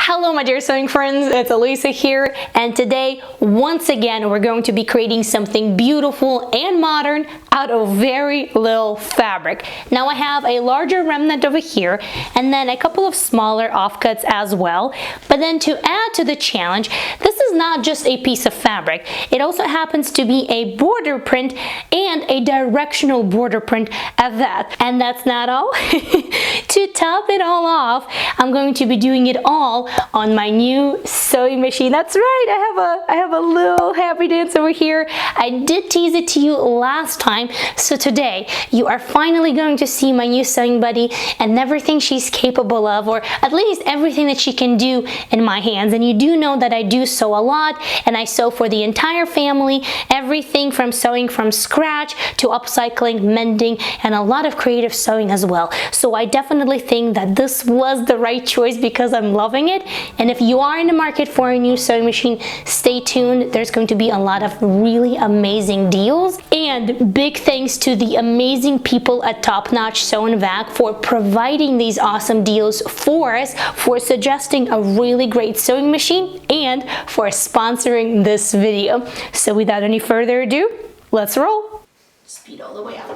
Hello my dear sewing friends, it's Alisa here, and today once again we're going to be creating something beautiful and modern out of very little fabric. Now I have a larger remnant over here and then a couple of smaller offcuts as well, but then to add to the challenge, this is not just a piece of fabric, it also happens to be a border print and a directional border print at that. And that's not all. To top it all off, I'm going to be doing it all on my new sewing machine. That's right, I have a little happy dance over here. I did tease it to you last time, so today you are finally going to see my new sewing buddy and everything she's capable of, or at least everything that she can do in my hands. And you do know that I do sew a lot, and I sew for the entire family, everything from sewing from scratch to upcycling, mending, and a lot of creative sewing as well. So I definitely think that this was the right choice because I'm loving it. And if you are in the market for a new sewing machine, stay tuned. There's going to be a lot of really amazing deals. And big thanks to the amazing people at Top Notch Sew and Vac for providing these awesome deals for us, for suggesting a really great sewing machine, and for sponsoring this video. So without any further ado, let's roll. Speed all the way up.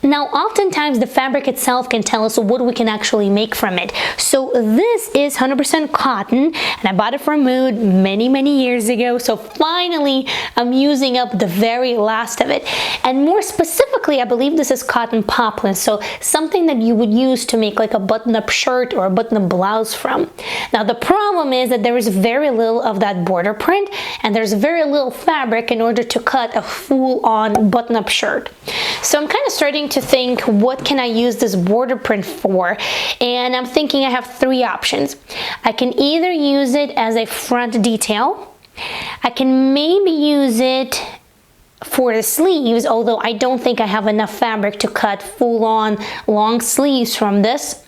Now, oftentimes the fabric itself can tell us what we can actually make from it. So this is 100% cotton, and I bought it from Mood many years ago. So finally, I'm using up the very last of it. And more specifically, I believe this is cotton poplin. So something that you would use to make like a button-up shirt or a button-up blouse from. Now, the problem is that there is very little of that border print, and there's very little fabric in order to cut a full-on button-up shirt. So I'm kind of starting to think, what can I use this border print for? And I'm thinking I have three options. I can either use it as a front detail, I can maybe use it for the sleeves, although I don't think I have enough fabric to cut full-on long sleeves from this,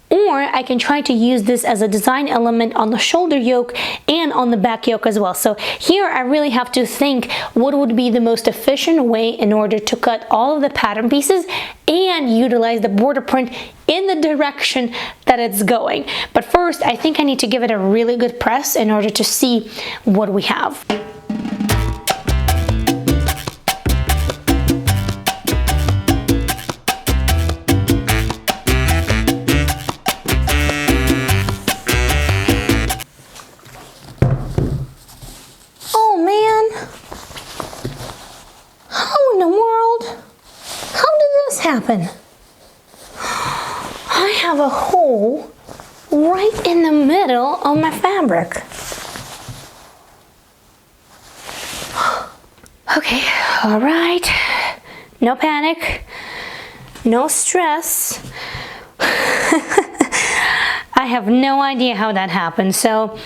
or I can try to use this as a design element on the shoulder yoke and on the back yoke as well. So here I really have to think what would be the most efficient way in order to cut all of the pattern pieces and utilize the border print in the direction that it's going. But first, I think I need to give it a really good press in order to see what we have. Happen. I have a hole right in the middle of my fabric. Okay, all right. No panic, no stress. I have no idea how that happened. So,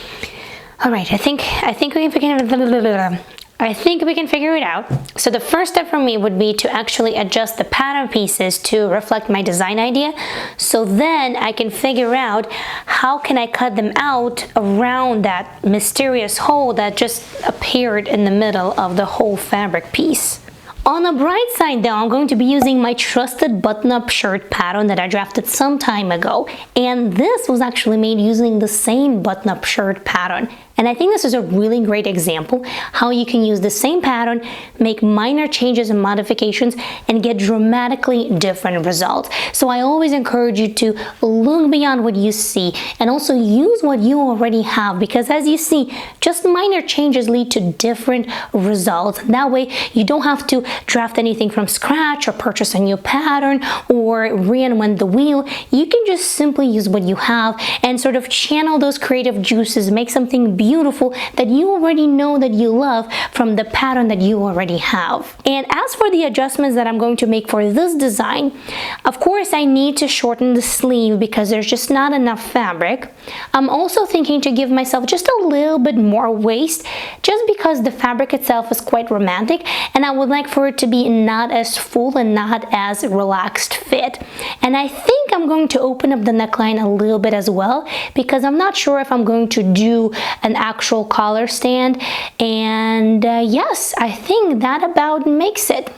all right, I think we can figure it out. So the first step for me would be to actually adjust the pattern pieces to reflect my design idea. So then I can figure out how can I cut them out around that mysterious hole that just appeared in the middle of the whole fabric piece. On the bright side though, I'm going to be using my trusted button-up shirt pattern that I drafted some time ago. And this was actually made using the same button-up shirt pattern. And I think this is a really great example how you can use the same pattern, make minor changes and modifications, and get dramatically different results. So I always encourage you to look beyond what you see and also use what you already have, because as you see, just minor changes lead to different results. That way you don't have to draft anything from scratch or purchase a new pattern or reinvent the wheel. You can just simply use what you have and sort of channel those creative juices, make something beautiful that you already know that you love from the pattern that you already have. And as for the adjustments that I'm going to make for this design, of course I need to shorten the sleeve because there's just not enough fabric. I'm also thinking to give myself just a little bit more waist, just because the fabric itself is quite romantic and I would like for it to be not as full and not as relaxed fit. And I think I'm going to open up the neckline a little bit as well, because I'm not sure if I'm going to do an actual collar stand. And yes, I think that about makes it.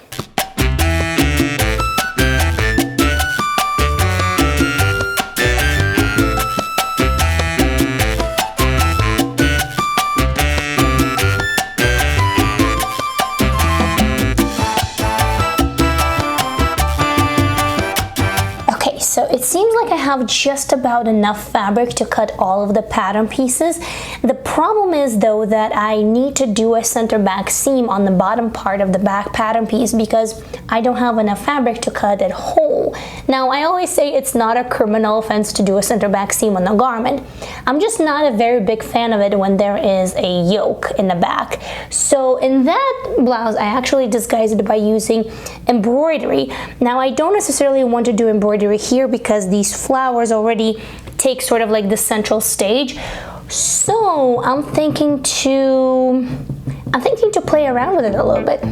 it seems like I have just about enough fabric to cut all of the pattern pieces. The problem is though that I need to do a center back seam on the bottom part of the back pattern piece because I don't have enough fabric to cut it whole. Now I always say it's not a criminal offense to do a center back seam on the garment. I'm just not a very big fan of it when there is a yoke in the back. So in that blouse I actually disguised it by using embroidery. Now I don't necessarily want to do embroidery here because these flowers already take sort of like the central stage. So I'm thinking to play around with it a little bit.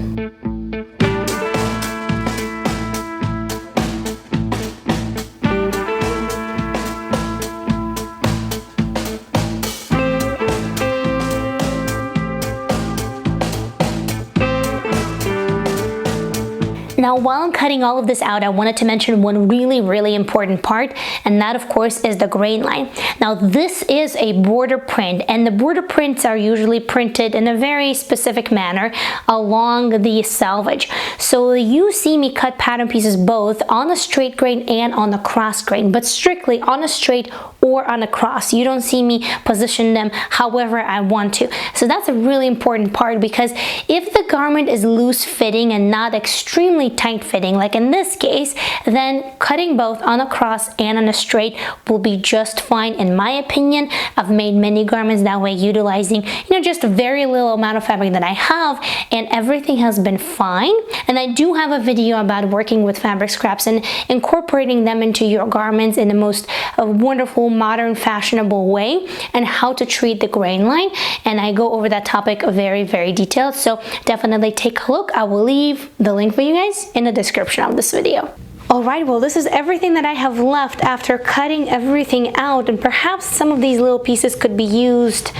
Now, while I'm cutting all of this out, I wanted to mention one really important part, and that of course is the grain line. Now, this is a border print, and the border prints are usually printed in a very specific manner along the selvage. So you see me cut pattern pieces both on a straight grain and on a cross grain, but strictly on a straight or on a cross. You don't see me position them however I want to. So that's a really important part, because if the garment is loose fitting and not extremely tight fitting, like in this case, then cutting both on a cross and on a straight will be just fine in my opinion. I've made many garments that way, utilizing just a very little amount of fabric that I have, and everything has been fine. And I do have a video about working with fabric scraps and incorporating them into your garments in the most wonderful, modern, fashionable way, and how to treat the grain line, and I go over that topic very detailed. So definitely take a look. I will leave the link for you guys in the description of this video. Alright, well, this is everything that I have left after cutting everything out, and perhaps some of these little pieces could be used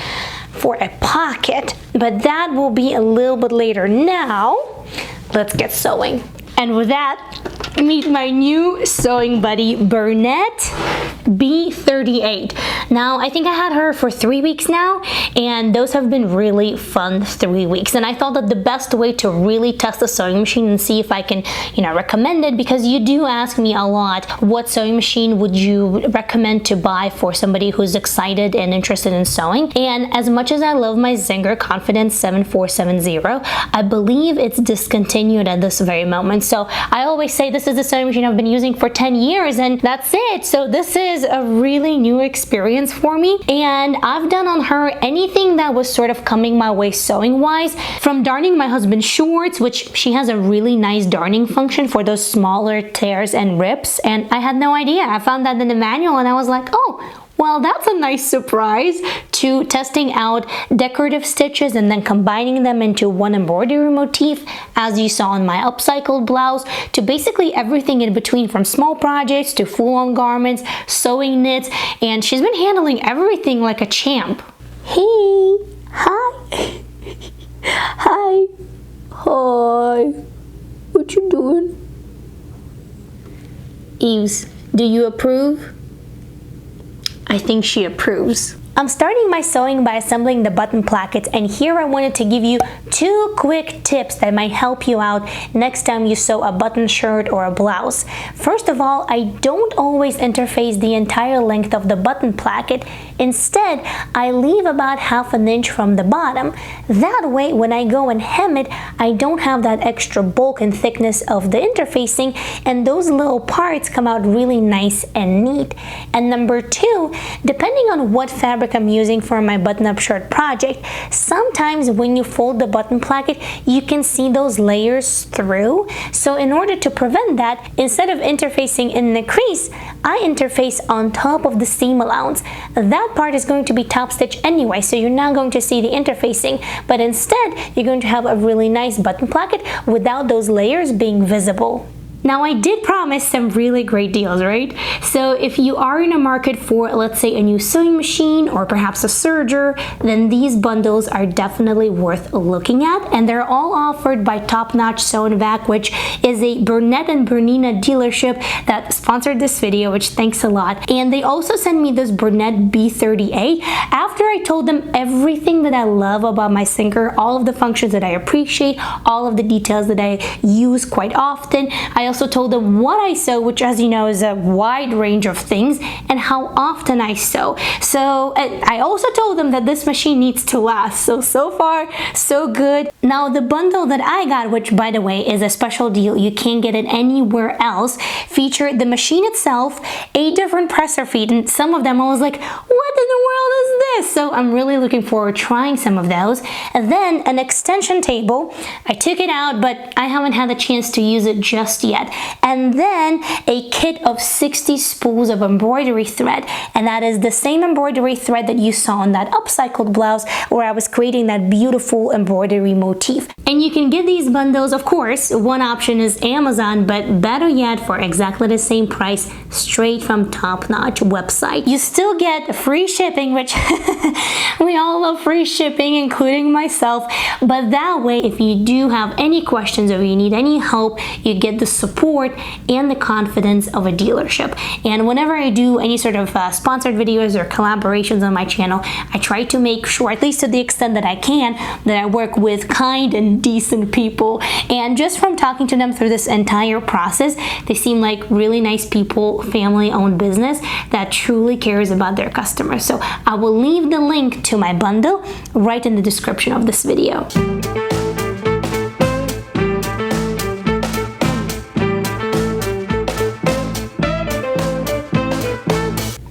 for a pocket, but that will be a little bit later. Now let's get sewing. And with that, meet my new sewing buddy, Burnett B38. Now, I think I had her for 3 weeks now, and those have been really fun 3 weeks. And I thought that the best way to really test the sewing machine and see if I can, recommend it, because you do ask me a lot, what sewing machine would you recommend to buy for somebody who's excited and interested in sewing? And as much as I love my Zinger Confidence 7470, I believe it's discontinued at this very moment. So I always say this is the sewing machine I've been using for 10 years, and that's it. So this is a really new experience for me, and I've done on her anything that was sort of coming my way sewing wise, from darning my husband's shorts, which she has a really nice darning function for those smaller tears and rips, and I had no idea. I found that in the manual and I was like, oh, well, that's a nice surprise, to testing out decorative stitches and then combining them into one embroidery motif, as you saw in my upcycled blouse, to basically everything in between, from small projects to full-on garments, sewing knits, and she's been handling everything like a champ. Hey, hi, hi, what you doing? Eves, do you approve? I think she approves. I'm starting my sewing by assembling the button plackets, and here I wanted to give you 2 quick tips that might help you out next time you sew a button shirt or a blouse. First of all, I don't always interface the entire length of the button placket. Instead, I leave about ½ an inch from the bottom. That way, when I go and hem it, I don't have that extra bulk and thickness of the interfacing, and those little parts come out really nice and neat. And number 2, depending on what fabric I'm using for my button-up shirt project, sometimes when you fold the button placket, you can see those layers through. So in order to prevent that, instead of interfacing in the crease, I interface on top of the seam allowance. That part is going to be top stitch anyway, so you're not going to see the interfacing, but instead you're going to have a really nice button placket without those layers being visible. Now, I did promise some really great deals, right? So if you are in a market for, let's say, a new sewing machine or perhaps a serger, then these bundles are definitely worth looking at, and they're all offered by Top Notch Sew and Vac, which is a Burnett and Bernina dealership that sponsored this video, which thanks a lot. And they also sent me this Burnett B38 after I told them everything that I love about my sinker, all of the functions that I appreciate, all of the details that I use quite often. I also also told them what I sew, which as you know is a wide range of things, and how often I sew. So I also told them that this machine needs to last. So far, so good. Now the bundle that I got, which by the way is a special deal, you can't get it anywhere else, featured the machine itself, 8 different presser feet, and some of them I was like, what in the world is this? So I'm really looking forward to trying some of those. And then an extension table. I took it out, but I haven't had the chance to use it just yet. And then a kit of 60 spools of embroidery thread, and that is the same embroidery thread that you saw on that upcycled blouse where I was creating that beautiful embroidery motif. And you can get these bundles, of course, one option is Amazon, but better yet, for exactly the same price, straight from Top Notch website. You still get free shipping, which we all love free shipping, including myself, but that way, if you do have any questions or you need any help, you get the support and the confidence of a dealership. And whenever I do any sort of sponsored videos or collaborations on my channel, I try to make sure, at least to the extent that I can, that I work with kind and decent people. And just from talking to them through this entire process, they seem like really nice people, family-owned business that truly cares about their customers. So I will leave the link to my bundle right in the description of this video.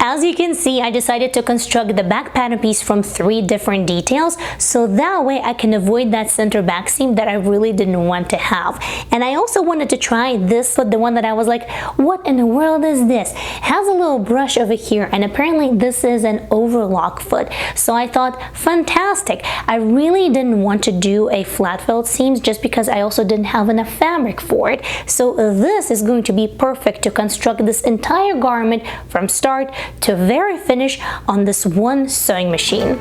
As you can see, I decided to construct the back pattern piece from 3 different details, so that way I can avoid that center back seam that I really didn't want to have. And I also wanted to try this, but the one that I was like, what in the world is this? It has a little brush over here, and apparently this is an overlock foot. So I thought, fantastic. I really didn't want to do a flat felt seams just because I also didn't have enough fabric for it. So this is going to be perfect to construct this entire garment from start to very finish on this one sewing machine.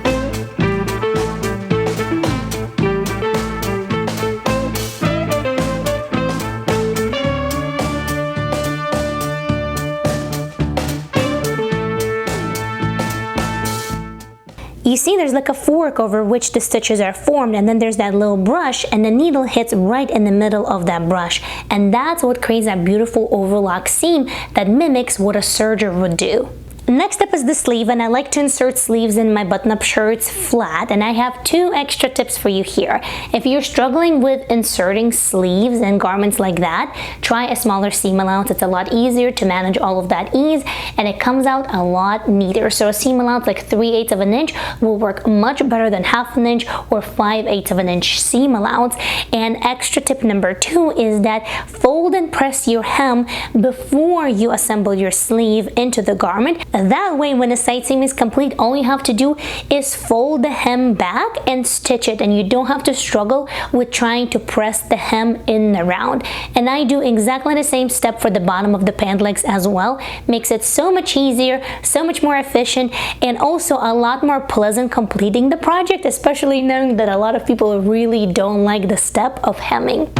You see there's like a fork over which the stitches are formed, and then there's that little brush, and the needle hits right in the middle of that brush, and that's what creates that beautiful overlock seam that mimics what a serger would do. Next up is the sleeve, and I like to insert sleeves in my button-up shirts flat, and I have 2 extra tips for you here. If you're struggling with inserting sleeves in garments like that, try a smaller seam allowance. It's a lot easier to manage all of that ease, and it comes out a lot neater. So a seam allowance like 3/8 of an inch will work much better than 1/2 inch or 5/8 of an inch seam allowance. And extra tip number 2 is that fold and press your hem before you assemble your sleeve into the garment. That way, when the side seam is complete, all you have to do is fold the hem back and stitch it, and you don't have to struggle with trying to press the hem in and around. And I do exactly the same step for the bottom of the pant legs as well. Makes it so much easier, so much more efficient, and also a lot more pleasant completing the project, especially knowing that a lot of people really don't like the step of hemming.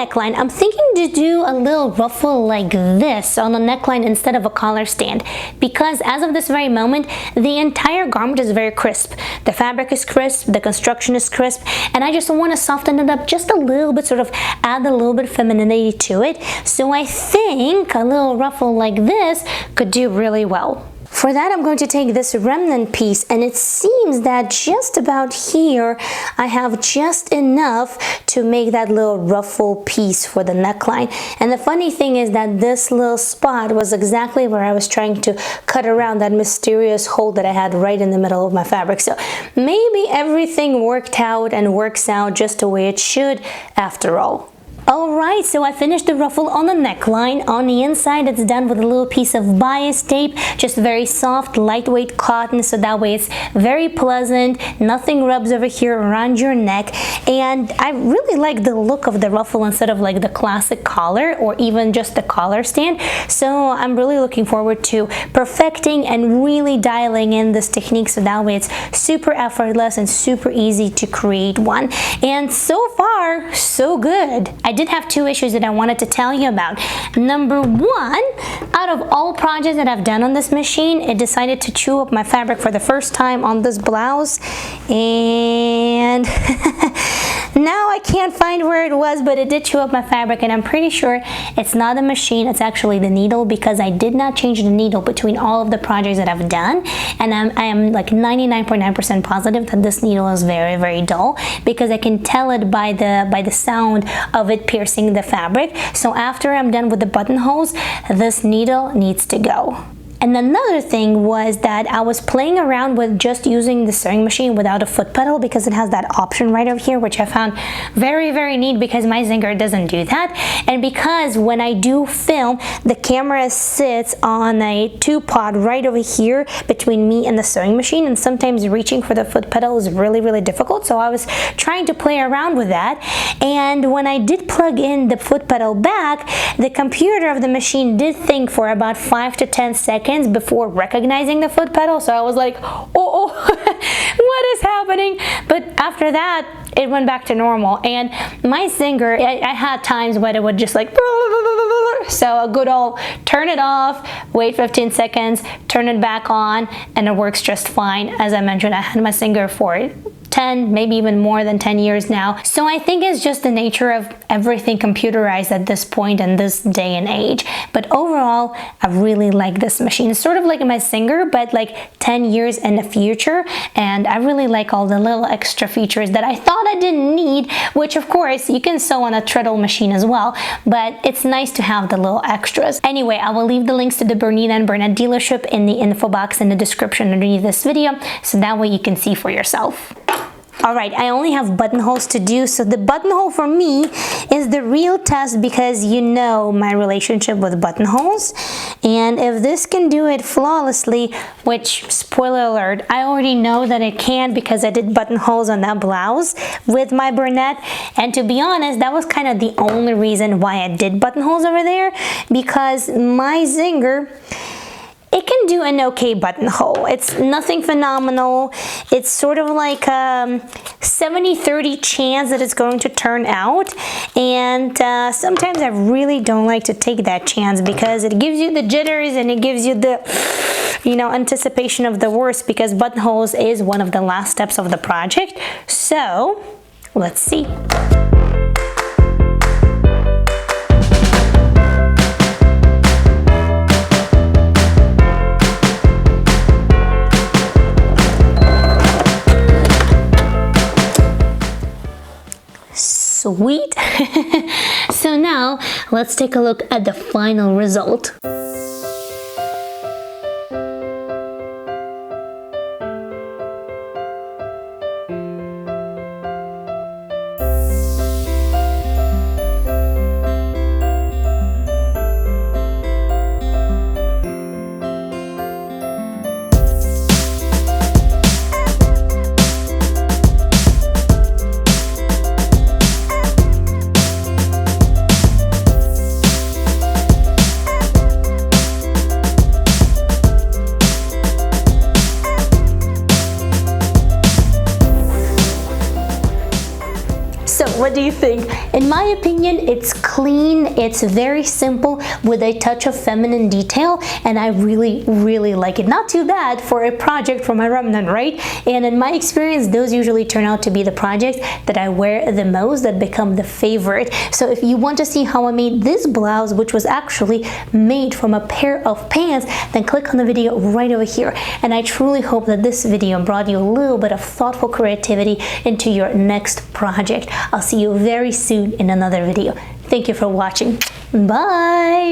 Neckline, I'm thinking to do a little ruffle like this on the neckline instead of a collar stand, because as of this very moment the entire garment is very crisp. The fabric is crisp, the construction is crisp, and I just want to soften it up just a little bit, sort of add a little bit of femininity to it. So I think a little ruffle like this could do really well. For that, I'm going to take this remnant piece, and it seems that just about here I have just enough to make that little ruffle piece for the neckline. And the funny thing is that this little spot was exactly where I was trying to cut around that mysterious hole that I had right in the middle of my fabric. So maybe everything worked out and works out just the way it should after all. Alright, so I finished the ruffle on the neckline. On the inside, it's done with a little piece of bias tape, just very soft, lightweight cotton, so that way it's very pleasant, nothing rubs over here around your neck. And I really like the look of the ruffle instead of like the classic collar or even just the collar stand. So I'm really looking forward to perfecting and really dialing in this technique so that way it's super effortless and super easy to create one. And so far, so good. I did have two issues that I wanted to tell you about. Number one, out of all projects that I've done on this machine, it decided to chew up my fabric for the first time on this blouse, and now I can't find where it was, but it did chew up my fabric, and I'm pretty sure it's not the machine, it's actually the needle, because I did not change the needle between all of the projects that I've done, and I am like 99.9% positive that this needle is very, very dull, because I can tell it by the sound of it piercing the fabric. So after I'm done with the buttonholes, this needle needs to go. And another thing was that I was playing around with just using the sewing machine without a foot pedal, because it has that option right over here, which I found very, very neat because my Zinger doesn't do that. And because when I do film, the camera sits on a two-pod right over here between me and the sewing machine, and sometimes reaching for the foot pedal is really, really difficult. So I was trying to play around with that. And when I did plug in the foot pedal back, the computer of the machine did think for about 5 to 10 seconds before recognizing the foot pedal. So I was like, oh, what is happening? But after that, it went back to normal. And my Zinger, I had times when it would just like, so a good old turn it off, wait 15 seconds, turn it back on, and it works just fine. As I mentioned, I had my Zinger for 10, maybe even more than 10 years now. So I think it's just the nature of everything computerized at this point in this day and age. But overall, I really like this machine. It's sort of like my Zinger, but like 10 years in the future. And I really like all the little extra features that I thought I didn't need, which of course you can sew on a treadle machine as well, but it's nice to have the little extras. Anyway, I will leave the links to the Bernina and Burnett dealership in the info box in the description underneath this video, so that way you can see for yourself. Alright, I only have buttonholes to do, so the buttonhole for me is the real test, because you know my relationship with buttonholes. And if this can do it flawlessly, which, spoiler alert, I already know that it can because I did buttonholes on that blouse with my Burnett. And to be honest, that was kind of the only reason why I did buttonholes over there, because my Zinger, it can do an okay buttonhole. It's nothing phenomenal. It's sort of like a 70-30 chance that it's going to turn out. And sometimes I really don't like to take that chance, because it gives you the jitters and it gives you the, you know, anticipation of the worst, because buttonholes is one of the last steps of the project. So let's see. Sweet. So now let's take a look at the final result. What do you think? In my opinion, it's clean, it's very simple with a touch of feminine detail, and I really, really like it. Not too bad for a project for my remnant, right? And in my experience, those usually turn out to be the projects that I wear the most, that become the favorite. So if you want to see how I made this blouse, which was actually made from a pair of pants, then click on the video right over here. And I truly hope that this video brought you a little bit of thoughtful creativity into your next project. I'll see you very soon in another video. Thank you for watching. Bye!